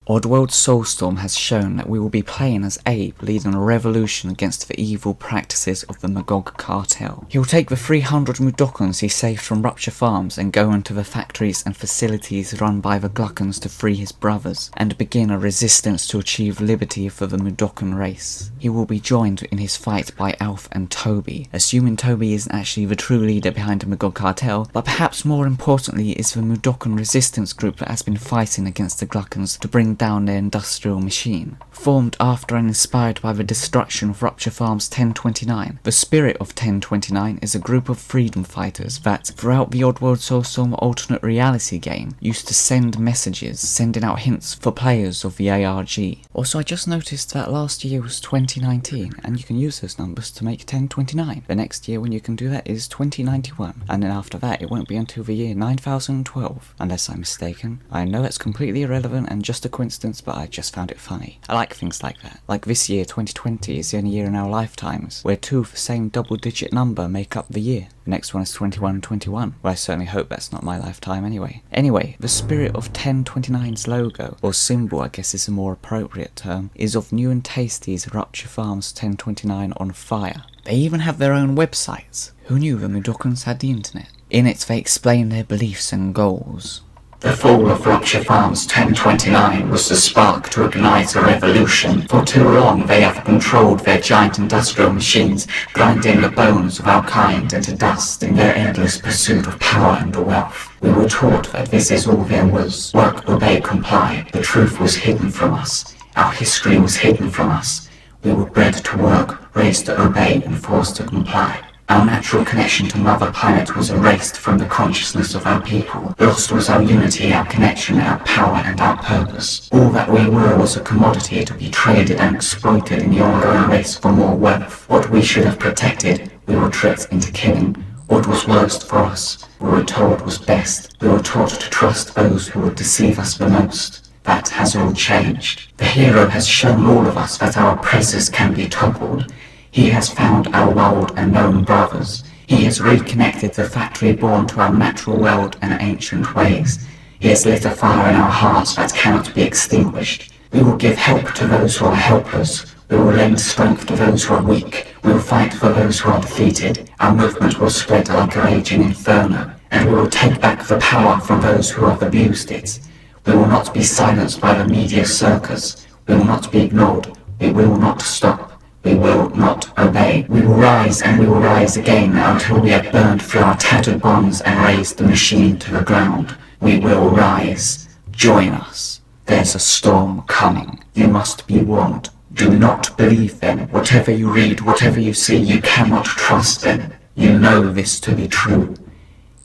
Oddworld Soulstorm has shown that we will be playing as Abe, leading a revolution against the evil practices of the Magog Cartel. He will take the 300 Mudokons he saved from Rupture Farms and go into the factories and facilities run by the Gluckons to free his brothers, and begin a resistance to achieve liberty for the Mudokon race. He will be joined in his fight by Alf and Toby, assuming Toby isn't actually the true leader behind the Magog Cartel, but perhaps more importantly is the Mudokon resistance group that has been fighting against the Gluckons to bring down their industrial machine. Formed after and inspired by the destruction of Rupture Farms 1029, the Spirit of 1029 is a group of freedom fighters that, throughout the Oddworld Soulstorm Alternate Reality Game, used to send messages, sending out hints for players of the ARG. Also, I just noticed that last year was 2019, and you can use those numbers to make 1029. The next year when you can do that is 2091, and then after that it won't be until the year 9012, unless I'm mistaken. I know that's completely irrelevant and just a coincidence, but I just found it funny. I like things like that. Like this year, 2020, is the only year in our lifetimes where two of the same double-digit number make up the year. The next one is 2121. Well, I certainly hope that's not my lifetime anyway. Anyway, the Spirit of 1029's logo, or symbol I guess is a more appropriate term, is of New and Tasty's Rupture Farms 1029 on fire. They even have their own websites. Who knew the Mudokons had the internet? In it they explain their beliefs and goals. The fall of Rupture Farms 1029 was the spark to ignite a revolution. For too long they have controlled their giant industrial machines, grinding the bones of our kind into dust in their endless pursuit of power and wealth. We were taught that this is all there was. Work, obey, comply. The truth was hidden from us. Our history was hidden from us. We were bred to work, raised to obey, and forced to comply. Our natural connection to Mother Planet was erased from the consciousness of our people. Lost was our unity, our connection, our power, and our purpose. All that we were was a commodity to be traded and exploited in the ongoing race for more wealth. What we should have protected, we were tricked into killing. What was worst for us, we were told was best. We were taught to trust those who would deceive us the most. That has all changed. The hero has shown all of us that our oppressors can be toppled. He has found our wild and known brothers. He has reconnected the factory born to our natural world and ancient ways. He has lit a fire in our hearts that cannot be extinguished. We will give help to those who are helpless. We will lend strength to those who are weak. We will fight for those who are defeated. Our movement will spread like a raging inferno, and we will take back the power from those who have abused it. We will not be silenced by the media circus. We will not be ignored. We will not stop. We will not obey. We will rise and we will rise again until we have burned through our tattered bonds and razed the machine to the ground. We will rise. Join us. There's a storm coming. You must be warned. Do not believe them. Whatever you read, whatever you see, you cannot trust them. You know this to be true.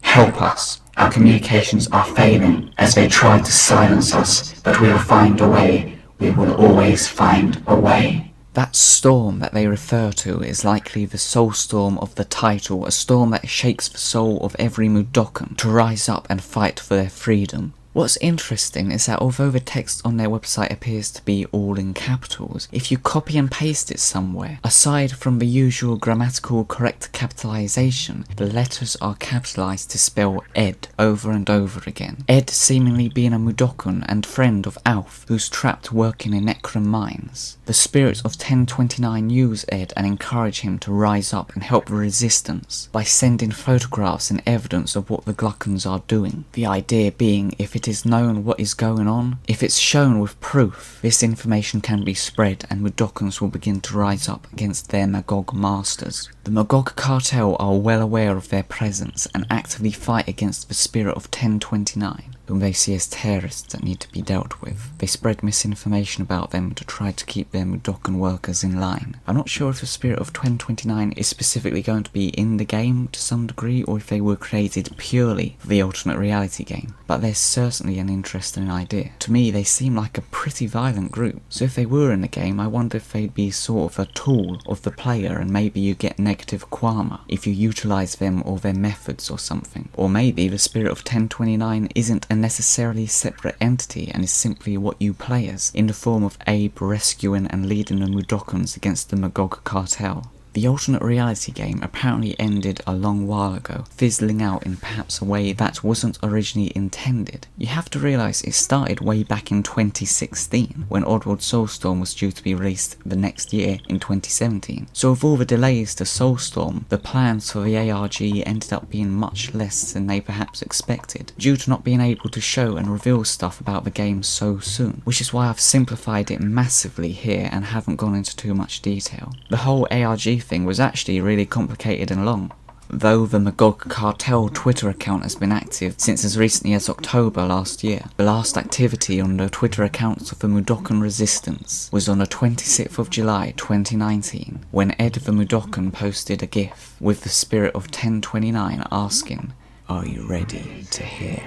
Help us. Our communications are failing as they try to silence us, but we will find a way. We will always find a way. That storm that they refer to is likely the Soulstorm of the title, a storm that shakes the soul of every Mudokon to rise up and fight for their freedom. What's interesting is that although the text on their website appears to be all in capitals, if you copy and paste it somewhere, aside from the usual grammatical correct capitalization, the letters are capitalized to spell Ed over and over again. Ed seemingly being a Mudokon and friend of Alf, who's trapped working in Necron mines. The spirits of 1029 use Ed and encourage him to rise up and help the resistance by sending photographs and evidence of what the Gluckons are doing. The idea being, if it is known what is going on, if it's shown with proof, this information can be spread and Mudokons will begin to rise up against their Magog masters. The Magog Cartel are well aware of their presence and actively fight against the Spirit of 1029, whom they see as terrorists that need to be dealt with. They spread misinformation about them to try to keep their Mudokon workers in line. I'm not sure if the Spirit of 1029 is specifically going to be in the game to some degree, or if they were created purely for the alternate reality game, but they're certainly an interesting idea. To me, they seem like a pretty violent group, so if they were in the game, I wonder if they'd be sort of a tool of the player, and maybe you get negative karma if you utilize them or their methods or something. Or maybe the Spirit of 1029 isn't a necessarily separate entity and is simply what you play as, in the form of Abe rescuing and leading the Mudokons against the Magog Cartel. The alternate reality game apparently ended a long while ago, fizzling out in perhaps a way that wasn't originally intended. You have to realise it started way back in 2016, when Oddworld Soulstorm was due to be released the next year in 2017. So with all the delays to Soulstorm, the plans for the ARG ended up being much less than they perhaps expected, due to not being able to show and reveal stuff about the game so soon, which is why I've simplified it massively here and haven't gone into too much detail. The whole ARG thing was actually really complicated and long. Though the Magog Cartel Twitter account has been active since as recently as October last year, the last activity on the Twitter accounts of the Mudokon resistance was on the 26th of July 2019, when Ed the Mudokon posted a GIF with the spirit of 1029 asking, "Are you ready to hear?"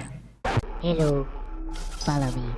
Hello, follow me.